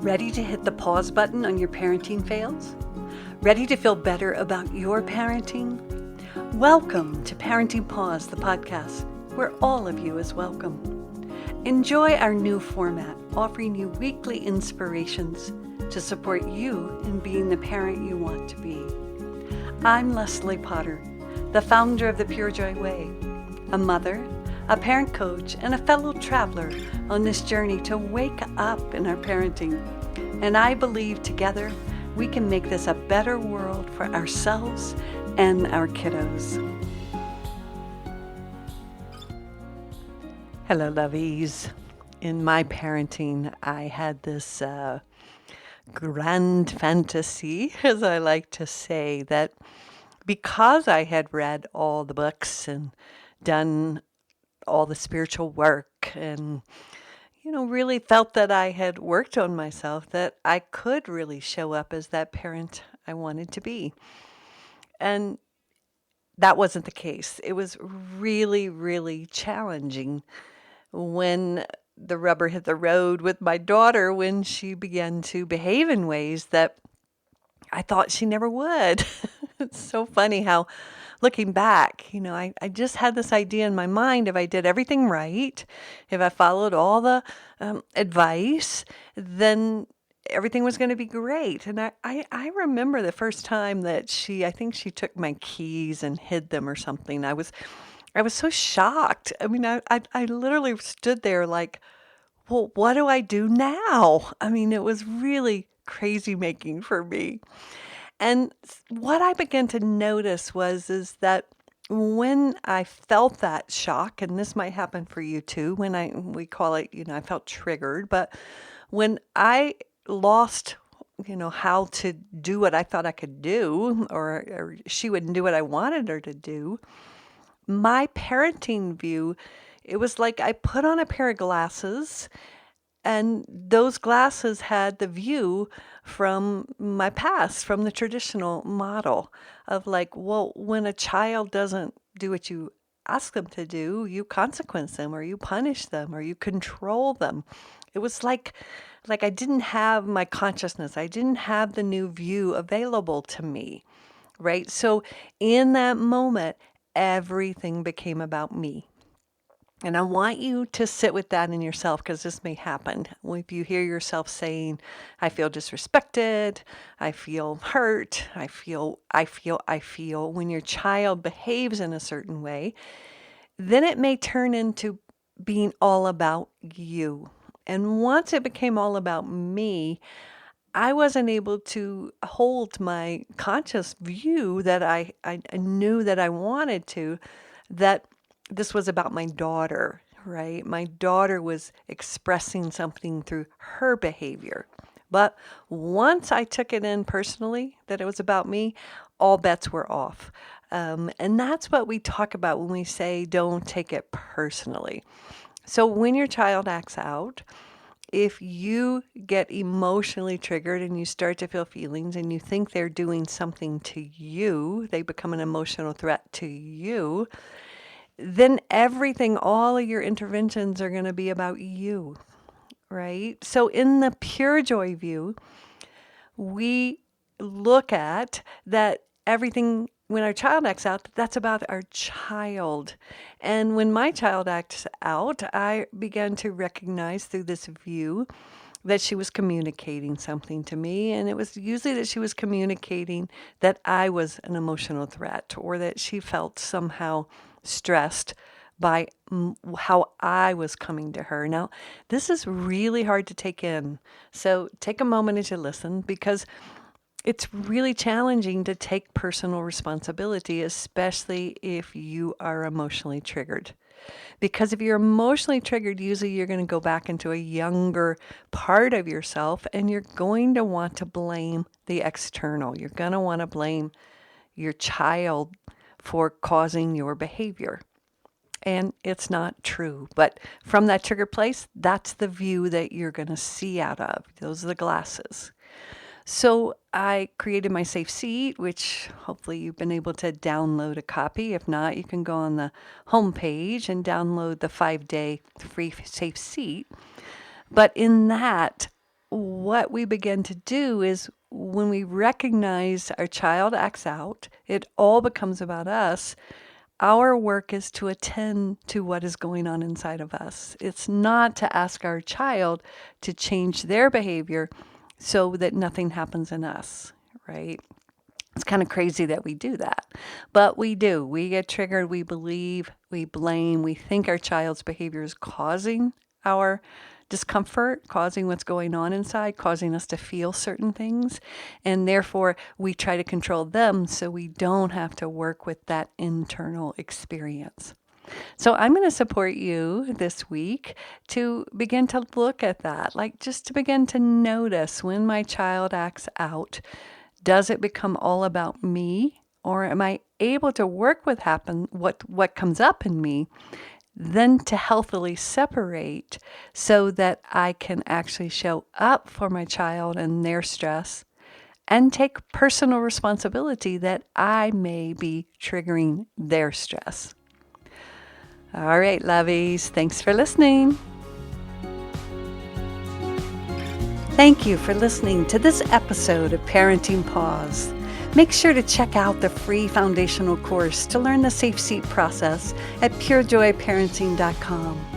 Ready to hit the pause button on your parenting fails? Ready to feel better about your parenting? Welcome to Parenting Pause, the podcast, where all of you is welcome. Enjoy our new format, offering you weekly inspirations to support you in being the parent you want to be. I'm Leslie Potter, the founder of the Purejoy Way, a mother, a parent coach, and a fellow traveler on this journey to wake up in our parenting. And I believe together we can make this a better world for ourselves and our kiddos. Hello, lovies. In my parenting, I had this grand fantasy, as I like to say, that because I had read all the books and done all the spiritual work and, really felt that I had worked on myself, that I could really show up as that parent I wanted to be. And that wasn't the case. It was really, really challenging when the rubber hit the road with my daughter, when she began to behave in ways that I thought she never would. It's so funny how, looking back, I just had this idea in my mind: if I did everything right, if I followed all the advice, then everything was going to be great. And I remember the first time that I think she took my keys and hid them or something. I was so shocked. I mean, I literally stood there like, well, what do I do now? I mean, it was really crazy making for me. And what I began to notice is that when I felt that shock, and this might happen for you too, we call it, I felt triggered, but when I lost, how to do what I thought I could do, or she wouldn't do what I wanted her to do, my parenting view, it was like I put on a pair of glasses, and those glasses had the view from my past, from the traditional model of like, well, when a child doesn't do what you ask them to do, you consequence them, or you punish them, or you control them. It was like I didn't have my consciousness. I didn't have the new view available to me, right? So in that moment, everything became about me. And I want you to sit with that in yourself, because this may happen. If you hear yourself saying, I feel disrespected, I feel hurt, I feel, when your child behaves in a certain way, then it may turn into being all about you. And once it became all about me, I wasn't able to hold my conscious view that I knew that I wanted to, that this was about my daughter, right? My daughter was expressing something through her behavior. But once I took it in personally, that it was about me, all bets were off. And that's what we talk about when we say don't take it personally. So when your child acts out, if you get emotionally triggered and you start to feel feelings and you think they're doing something to you, they become an emotional threat to you, then everything, all of your interventions are going to be about you, right? So in the Purejoy view, we look at that everything, when our child acts out, that's about our child. And when my child acts out, I began to recognize through this view that she was communicating something to me. And it was usually that she was communicating that I was an emotional threat, or that she felt somehow stressed by how I was coming to her. Now, this is really hard to take in. So take a moment as you listen, because it's really challenging to take personal responsibility, especially if you are emotionally triggered. Because if you're emotionally triggered, usually you're going to go back into a younger part of yourself, and you're going to want to blame the external. You're going to want to blame your child for causing your behavior. And it's not true. But from that trigger place, that's the view that you're going to see out of. Those are the glasses. So I created my Safe Seat, which hopefully you've been able to download a copy. If not, you can go on the homepage and download the 5-day free Safe Seat. But in that, what we begin to do is when we recognize our child acts out, it all becomes about us. Our work is to attend to what is going on inside of us. It's not to ask our child to change their behavior so that nothing happens in us, right? It's kind of crazy that we do that, but we do. We get triggered, we believe, we blame, we think our child's behavior is causing our discomfort, causing what's going on inside, causing us to feel certain things, and therefore we try to control them so we don't have to work with that internal experience. So I'm going to support you this week to begin to look at that, like just to begin to notice when my child acts out. Does it become all about me, or am I able to work with what comes up in me, then to healthily separate so that I can actually show up for my child and their stress and take personal responsibility that I may be triggering their stress. All right, lovies, thanks for listening. Thank you for listening to this episode of Parenting Pause. Make sure to check out the free foundational course to learn the Safe Seat process at purejoyparenting.com.